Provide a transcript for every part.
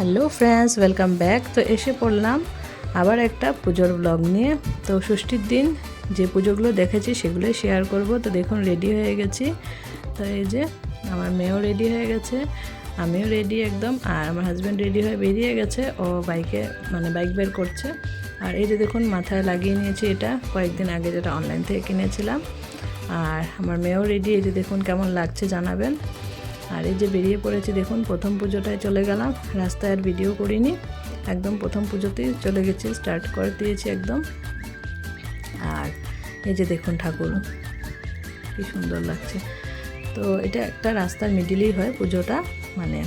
Hello friends, welcome back. তো এসে পড়লাম আবার একটা পুজোর ব্লগ নিয়ে। তো ষষ্ঠীর দিন যে পুজোগুলো দেখেছি সেগুলোই শেয়ার করব। তো দেখুন রেডি হয়ে গেছি। তো এই যে আমার মেয়েও রেডি হয়ে গেছে, আমিও রেডি একদম। আর আমার হাজব্যান্ড রেডি হয়ে বেরিয়ে গেছে, ও বাইক বের করছে। আর এই যে দেখুন মাথায় লাগিয়ে নিয়েছি, এটা কয়েকদিন আগে যেটা অনলাইন থেকে কিনেছিলাম। আর আমার মেয়েও রেডি, এই যে দেখুন কেমন লাগছে জানাবেন। আর এই যে বেরিয়ে পড়েছি, দেখুন প্রথম পুজোটায় চলে গেলাম। রাস্তায় আর ভিডিও করিনি, একদম প্রথম পুজোতেই চলে গেছি, স্টার্ট করে দিয়েছি একদম। আর এই যে দেখুন ঠাকুর কি সুন্দর লাগছে। তো এটা একটা রাস্তার মিডিলেই হয় পুজোটা, মানে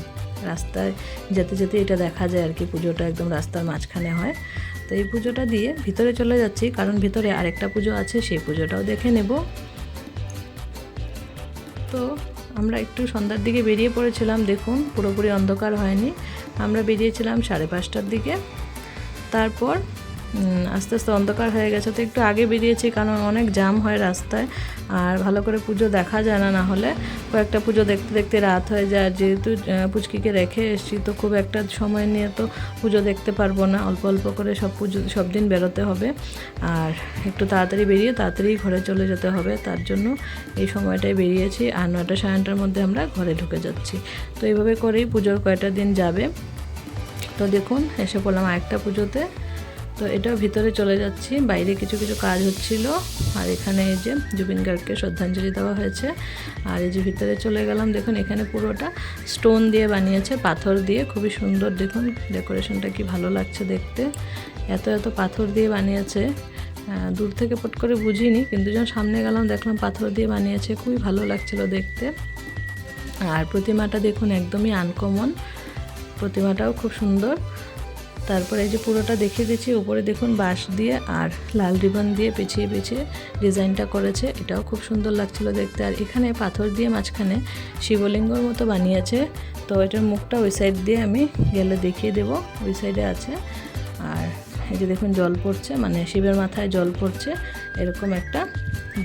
রাস্তায় যেতে যেতে এটা দেখা যায় আর কি, পুজোটা একদম রাস্তার মাঝখানে হয়। তো এই পুজোটা দিয়ে ভিতরে চলে যাচ্ছি, কারণ ভিতরে আরেকটা পুজো আছে, সেই পুজোটাও দেখে নেব। তো আমরা একটু সন্ধ্যার দিকে বেরিয়ে পড়েছিলাম, দেখুন পুরোপুরি অন্ধকার হয়নি। আমরা বেরিয়েছিলাম 5:30টার দিকে, তারপর আস্তে আস্তে অন্ধকার হয়ে গেছে। তো একটু আগে বেরিয়েছি, কারণ অনেক জ্যাম হয় রাস্তায়, আর ভালো করে পুজো দেখা যায় না, হলে কয়েকটা পুজো দেখতে দেখতে রাত হয়ে যায়। আর যেহেতু পুচকিকে রেখে এসেছি, তো খুব একটা সময় নিয়ে তো পুজো দেখতে পারবো না, অল্প অল্প করে সব দিন বেরোতে হবে। আর একটু তাড়াতাড়ি বেরিয়ে তাড়াতাড়ি ঘরে চলে যেতে হবে, তার জন্য এই সময়টায় বেরিয়েছি। আর 9টা সাড়ে 9টার মধ্যে আমরা ঘরে ঢুকে যাচ্ছি। তো এইভাবে করেই পুজোর কয়টা দিন যাবে। তো দেখুন এসে পড়লাম আরেকটা পুজোতে। তো এটাও ভিতরে চলে যাচ্ছি, বাইরে কিছু কিছু কাজ হচ্ছিল। আর এখানে এই যে জুবিন গার্গকে শ্রদ্ধাঞ্জলি দেওয়া হয়েছে। আর এই যে ভিতরে চলে গেলাম, দেখুন এখানে পুরোটা স্টোন দিয়ে বানিয়েছে, পাথর দিয়ে, খুবই সুন্দর। দেখুন ডেকোরেশনটা কি ভালো লাগছে দেখতে, এত এত পাথর দিয়ে বানিয়েছে। দূর থেকে পট করে বুঝিনি, কিন্তু যখন সামনে গেলাম দেখলাম পাথর দিয়ে বানিয়েছে, খুবই ভালো লাগছিল দেখতে। আর প্রতিমাটা দেখুন একদমই আনকমন, প্রতিমাটাও খুব সুন্দর। তারপরে এই যে পুরোটা দেখিয়ে দিচ্ছি, উপরে দেখুন বাঁশ দিয়ে আর লাল রিবন দিয়ে পেঁচিয়ে পেঁচিয়ে ডিজাইনটা করেছে, এটাও খুব সুন্দর লাগছিল দেখতে। আর এখানে পাথর দিয়ে মাঝখানে শিবলিঙ্গর মতো বানিয়েছে। তো এটার মুখটা ওই সাইড দিয়ে আমি গেলে দেখিয়ে দেব, ওই সাইডে আছে। আর এই যে দেখুন জল পড়ছে, মানে শিবের মাথায় জল পড়ছে, এরকম একটা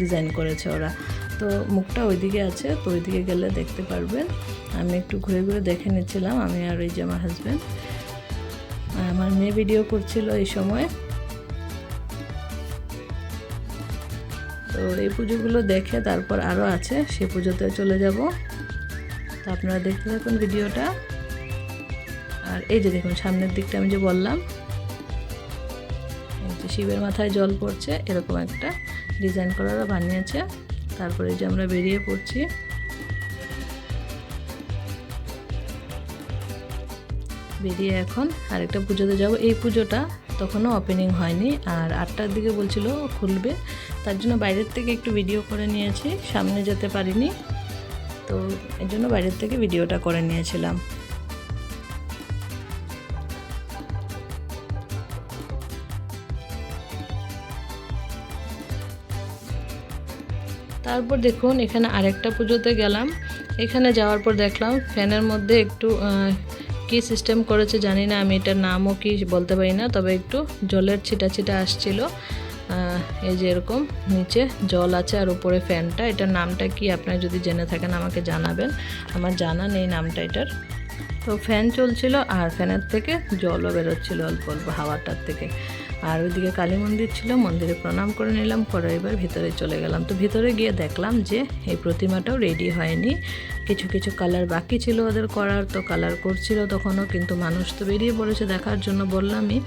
ডিজাইন করেছে ওরা। তো মুখটা ওইদিকে আছে, তো ওইদিকে গেলে দেখতে পারবেন। আমি একটু ঘুরে ঘুরে দেখে নিচ্ছিলাম, আমি আর এই যে আমার হাজব্যান্ড। আর আমার মেয়ে ভিডিও করছিল এই সময়। তো এই পুজোগুলো দেখে তারপর আরও আছে, সে পুজোতে চলে যাব। তো আপনারা দেখতে থাকুন ভিডিওটা। আর এই যে দেখুন সামনের দিকটা আমি যে বললাম, এই যে শিবের মাথায় জল পড়ছে, এরকম একটা ডিজাইন করারা বানিয়েছে। তারপরে যে আমরা বেরিয়ে পড়ছি। বেরিয়ে এখন আরেকটা পুজোতে যাব। এই পুজোটা তখনও ওপেনিং হয়নি, আর 8টার দিকে বলছিল খুলবে, তার জন্য বাইরের থেকে একটু ভিডিও করে নিয়েছি, সামনে যেতে পারিনি। তো এই জন্য বাইরের থেকে ভিডিওটা করে নিয়েছিলাম। তারপর দেখুন এখানে আরেকটা পুজোতে গেলাম। এখানে যাওয়ার পর দেখলাম ফ্যানের মধ্যে একটু কি সিস্টেম করেছে জানি না, আমি এটার নামও কি বলতে পারি না, তবে একটু জলের ছিটা ছিটা আসছিল। এই যে এরকম নিচে জল আছে আর উপরে ফ্যানটা, এটার নামটা কি আপনারা যদি জেনে থাকেন আমাকে জানাবেন, আমার জানা নেই নামটা এটার। তো ফ্যান চলছিল আর ফ্যানের থেকে জলও বেরোচ্ছিল অল্প অল্প হাওয়াটার থেকে। আর ওইদিকে কালী মন্দির ছিল, মন্দিরে প্রণাম করে নিলাম, করে এবার ভিতরে চলে গেলাম। তো ভিতরে গিয়ে দেখলাম যে এই প্রতিমাটাও রেডি হয়নি, কিছু কিছু কালার বাকি ছিল ওদের করার, তো কালার করছিল তখনও, কিন্তু মানুষ তো বেরিয়ে পড়েছে দেখার জন্য। বললামই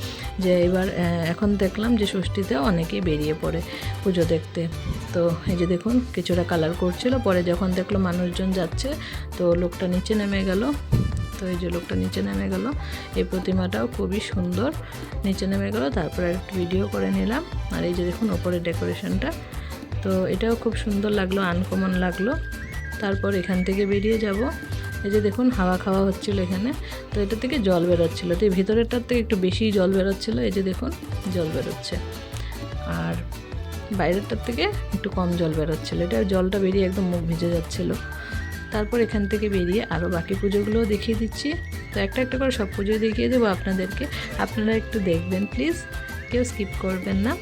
যে এবার এখন দেখলাম যে ষষ্ঠীতে অনেকেই বেরিয়ে পড়ে পুজো দেখতে। তো এই যে দেখুন কিছুটা কালার করছিল, পরে যখন দেখলো মানুষজন যাচ্ছে, তো লোকটা নিচে নেমে গেল। তো এই যে লোকটা নিচে নেমে গেল, এই প্রতিমাটাও খুবই সুন্দর, নিচে নেমে গেল। তারপরে একটু ভিডিও করে নিলাম। আর এই যে দেখুন ওপরে ডেকোরেশনটা, তো এটাও খুব সুন্দর লাগলো, আনকমন লাগলো। তারপর এখান থেকে বেরিয়ে যাব। এই যে দেখুন হাওয়া খাওয়া হচ্ছিল এখানে, তো এটা থেকে জল বেরোচ্ছিল, তো এই ভিতরেরটার থেকে একটু বেশি জল বেরোচ্ছিল, এই যে দেখুন জল বেরোচ্ছে। আর বাইরেরটার থেকে একটু কম জল বেরোচ্ছিল, এটা জলটা বেরিয়ে একদম মুখ ভিজে যাচ্ছিলো। তারপর এখান থেকে বেরিয়ে আরও বাকি পুজোগুলোও দেখিয়ে দিচ্ছি। তো একটা একটা করে সব পুজোই দেখিয়ে দেবো আপনাদেরকে, আপনারা একটু দেখবেন প্লিজ, কেউ স্কিপ করবেন না।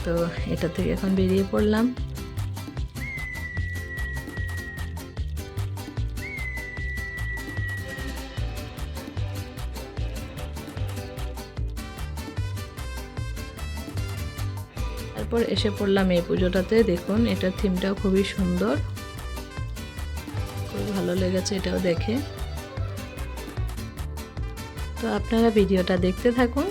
তো এটা থেকে এখন বেরিয়ে পড়লাম। তারপর এসে পড়লাম এই পুজোটাতে। দেখুন এটার থিমটাও খুবই সুন্দর, খুব ভালো লেগেছে এটাও দেখে। তো আপনারা ভিডিওটা দেখতে থাকুন।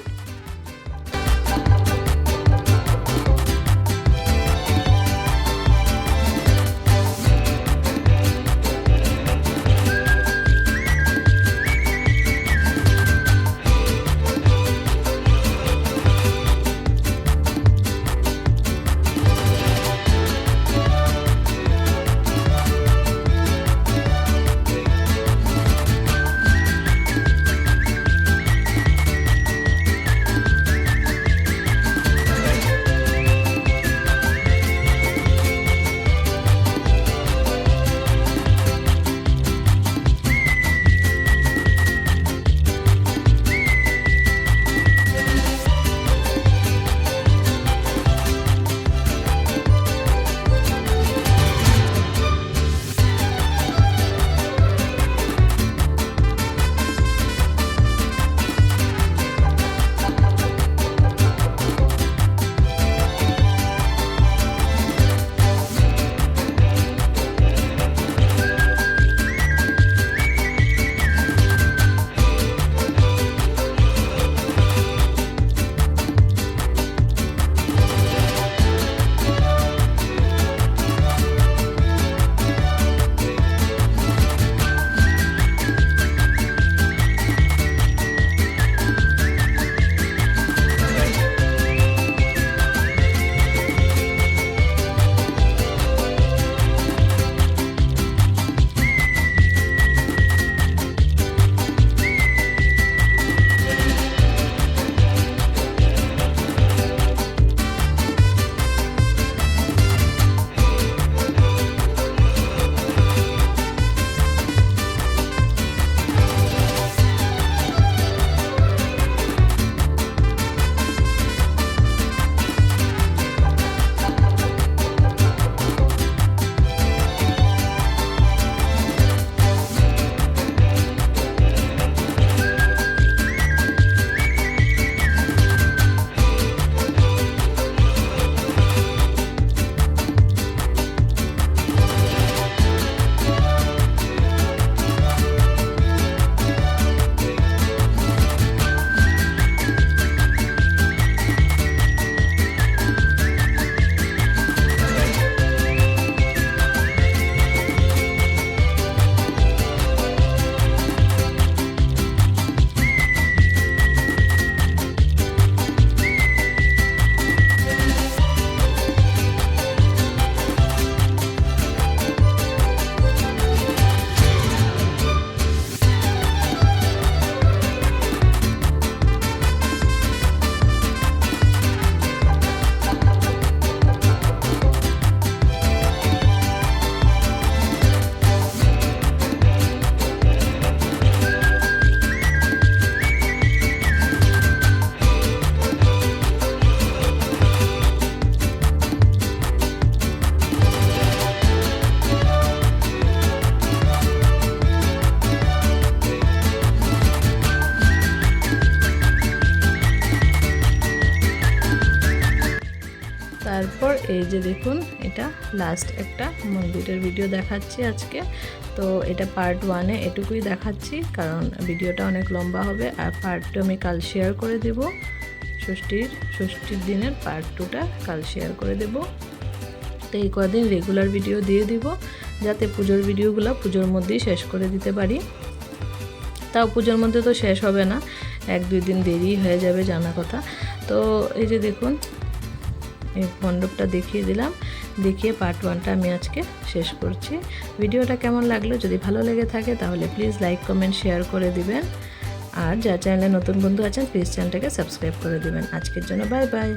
তারপর এই যে দেখুন এটা লাস্ট একটা মন্দিরের ভিডিও দেখাচ্ছি আজকে। তো এটা পার্ট 1-এ এটুকুই দেখাচ্ছি, কারণ ভিডিওটা অনেক লম্বা হবে। আর পার্ট 2 আমি কাল শেয়ার করে দেব, ষষ্ঠীর দিনের পার্ট 2টা কাল শেয়ার করে দেব। তো এই কদিন রেগুলার ভিডিও দিয়ে দিব, যাতে পুজোর ভিডিওগুলো পুজোর মধ্যেই শেষ করে দিতে পারি। তাও পুজোর মধ্যে তো শেষ হবে না, 1-2 দিন দেরি হয়ে যাবে জানা কথা। তো এই যে দেখুন এই মণ্ডপটা দেখিয়ে দিলাম, দেখিয়ে পার্ট 1টা আমি আজকে শেষ করছি। ভিডিওটা কেমন লাগলো, যদি ভালো লেগে থাকে তাহলে প্লিজ লাইক কমেন্ট শেয়ার করে দিবেন। আর যারা চ্যানেলে নতুন বন্ধু আছেন প্লিজ চ্যানেলটাকে সাবস্ক্রাইব করে দিবেন। আজকের জন্য বাই বাই।